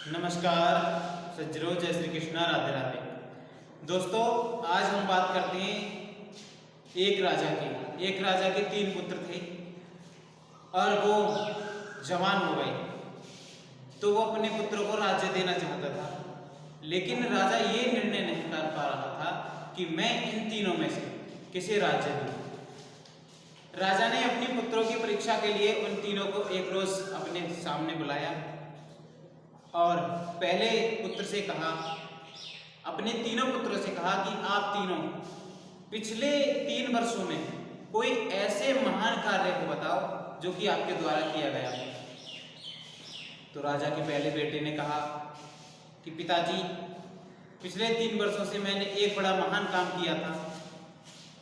नमस्कार सज्जनों, जय श्री कृष्णा, राधे राधे। दोस्तों, आज हम बात करते हैं एक राजा के 3 पुत्र थे और वो जवान हो गए। तो वो अपने पुत्रों को राज्य देना चाहता था, लेकिन राजा ये निर्णय नहीं कर पा रहा था कि मैं इन तीनों में से किसे राज्य दूं। राजा ने अपने पुत्रों की परीक्षा के लिए उन तीनों को एक रोज अपने सामने बुलाया और पहले पुत्र से कहा, अपने तीनों पुत्रों से कहा कि आप तीनों पिछले 3 वर्षों में कोई ऐसे महान कार्य को बताओ जो कि आपके द्वारा किया गया है। तो राजा के पहले बेटे ने कहा कि पिताजी, पिछले 3 वर्षों से मैंने एक बड़ा महान काम किया था,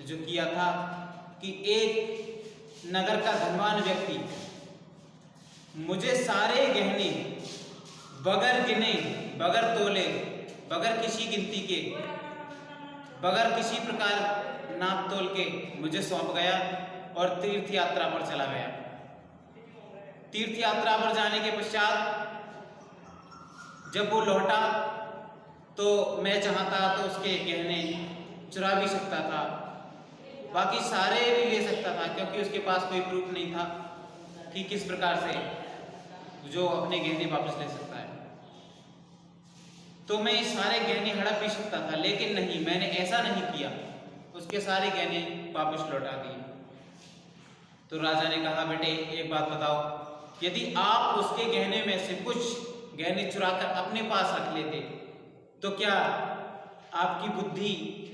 जो किया था कि एक नगर का धनवान व्यक्ति मुझे सारे गहने बगैर गिने, बगैर तोले, बगैर किसी गिनती के, बगैर किसी प्रकार नाप तोल के मुझे सौंप गया और तीर्थ यात्रा पर चला गया। तीर्थ यात्रा पर जाने के पश्चात जब वो लौटा तो मैं चाहता तो उसके गहने चुरा भी सकता था, बाकी सारे भी ले सकता था, क्योंकि उसके पास कोई प्रूफ नहीं था कि किस प्रकार से जो अपने गहने वापस ले सकता है। तो मैं सारे गहने हड़प भी सकता था, लेकिन नहीं, मैंने ऐसा नहीं किया, उसके सारे गहने वापस लौटा दिए। तो राजा ने कहा, बेटे एक बात बताओ, यदि आप उसके गहने में से कुछ गहने चुराकर अपने पास रख लेते तो क्या आपकी बुद्धि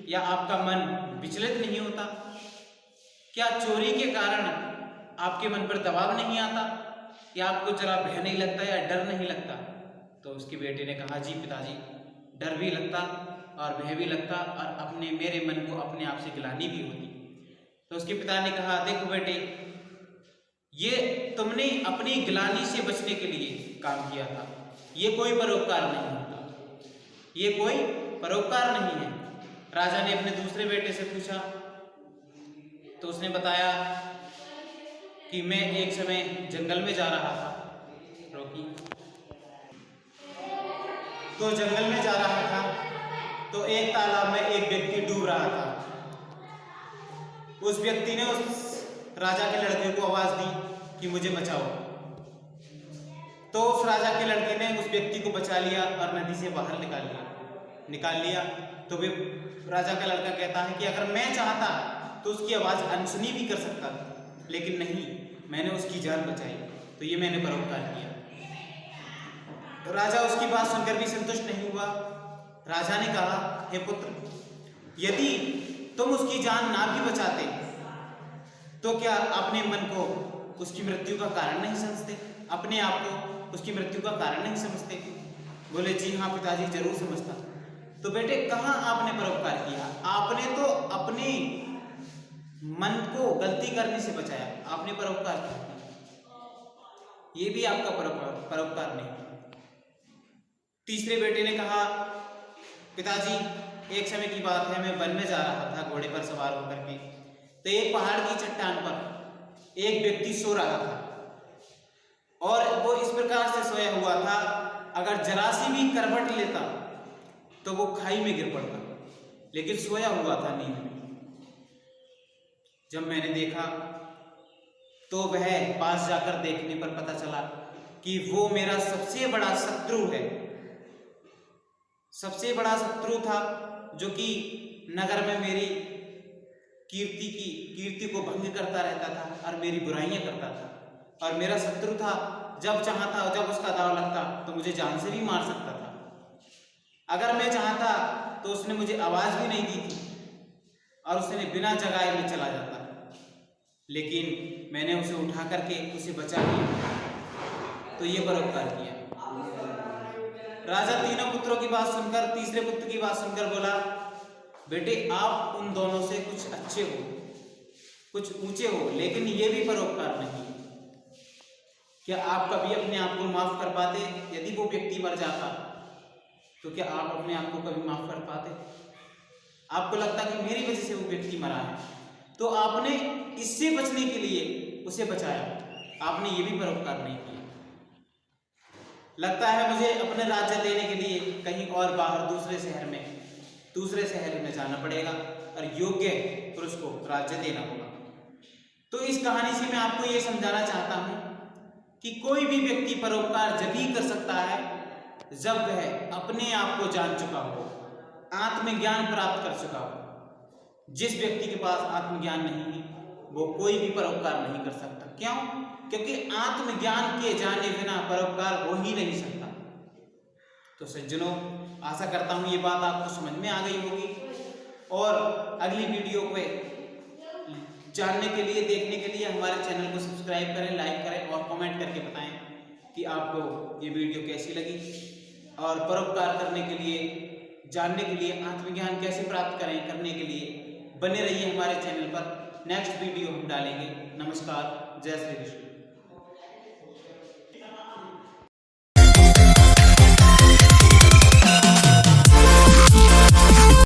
या आपका मन विचलित नहीं होता? क्या चोरी के कारण आपके मन पर दबाव नहीं आता? या आपको जरा भय नहीं लगता या डर नहीं लगता? तो उसके बेटे ने कहा, जी पिताजी, डर भी लगता और भय भी लगता और मेरे मन को अपने आप से गिलानी भी होती। तो उसके पिता ने कहा, देखो बेटे, ये तुमने अपनी गिलानी से बचने के लिए काम किया था, ये कोई परोपकार नहीं होता, ये कोई परोपकार नहीं है। राजा ने अपने दूसरे बेटे से पूछा तो उसने बताया कि मैं एक समय जंगल में जा रहा था। तो जंगल में जा रहा था तो एक तालाब में एक व्यक्ति डूब रहा था। उस व्यक्ति ने उस राजा के लड़के को आवाज दी कि मुझे बचाओ। तो उस राजा के लड़के ने उस व्यक्ति को बचा लिया और नदी से बाहर निकाल लिया। तो वे राजा का लड़का कहता है कि अगर मैं चाहता तो उसकी आवाज अनसुनी भी कर सकता था, लेकिन नहीं, मैंने उसकी जान बचाई, तो ये मैंने परोपकार किया। तो राजा उसकी बात सुनकर भी संतुष्ट नहीं हुआ। राजा ने कहा, हे पुत्र, यदि तुम उसकी जान ना भी बचाते तो क्या अपने मन को उसकी मृत्यु का कारण नहीं समझते? अपने आप को उसकी मृत्यु का कारण नहीं समझते? बोले, जी हाँ पिताजी, जरूर समझता। तो बेटे, कहाँ आपने परोपकार किया? आपने तो अपने मन को गलती करने से बचाया, आपने परोपकार किया, ये भी आपका परोपकार नहीं। तीसरे बेटे ने कहा, पिताजी, एक समय की बात है, मैं वन में जा रहा था घोड़े पर सवार होकर के। तो एक पहाड़ की चट्टान पर एक व्यक्ति सो रहा था और वो इस प्रकार से सोया हुआ था, अगर जरा सी भी करवट लेता तो वो खाई में गिर पड़ता, लेकिन सोया हुआ था नींद में। जब मैंने देखा तो वह पास जाकर देखने पर पता चला कि वो मेरा सबसे बड़ा शत्रु है, सबसे बड़ा शत्रु था, जो कि नगर में मेरी कीर्ति को भंग करता रहता था और मेरी बुराइयां करता था। और मेरा शत्रु था, जब चाहता, जब उसका दांव लगता तो मुझे जान से भी मार सकता था। अगर मैं चाहता तो उसने मुझे आवाज भी नहीं दी थी और उसने बिना जगाए में चला जाता, लेकिन मैंने उसे उठा करके उसे बचा लिया, तो ये परोपकार किया। राजा तीनों पुत्रों की बात सुनकर, तीसरे पुत्र की बात सुनकर बोला, बेटे, आप उन दोनों से कुछ अच्छे हो, कुछ ऊंचे हो, लेकिन ये भी परोपकार नहीं। क्या आप कभी अपने आप को माफ कर पाते? यदि वो व्यक्ति मर जाता तो क्या आप अपने आप को कभी माफ कर पाते? आपको लगता कि मेरी वजह से वो व्यक्ति मरा है, तो आपने इससे बचने के लिए उसे बचाया, आपने ये भी परोपकार नहीं किया। लगता है मुझे अपने राज्य लेने के लिए कहीं और बाहर दूसरे शहर में जाना पड़ेगा और योग्य पुरुष को राज्य देना होगा। तो इस कहानी से मैं आपको ये समझाना चाहता हूं कि कोई भी व्यक्ति परोपकार जब ही कर सकता है जब वह अपने आप को जान चुका हो, आत्मज्ञान प्राप्त कर चुका हो। जिस व्यक्ति के पास आत्मज्ञान नहीं है वो कोई भी परोपकार नहीं कर सकता। क्यों? क्योंकि आत्मज्ञान के जाने बिना परोपकार हो ही नहीं सकता। तो सज्जनों, आशा करता हूं ये बात आपको समझ में आ गई होगी और अगली वीडियो को जानने के लिए, देखने के लिए हमारे चैनल को सब्सक्राइब करें, लाइक करें और कमेंट करके बताएं कि आपको ये वीडियो कैसी लगी। और परोपकार करने के लिए, जानने के लिए, आत्मज्ञान कैसे प्राप्त करने के लिए बने रहिए हमारे चैनल पर। नेक्स्ट वीडियो हम डालेंगे। नमस्कार, जय श्री कृष्ण।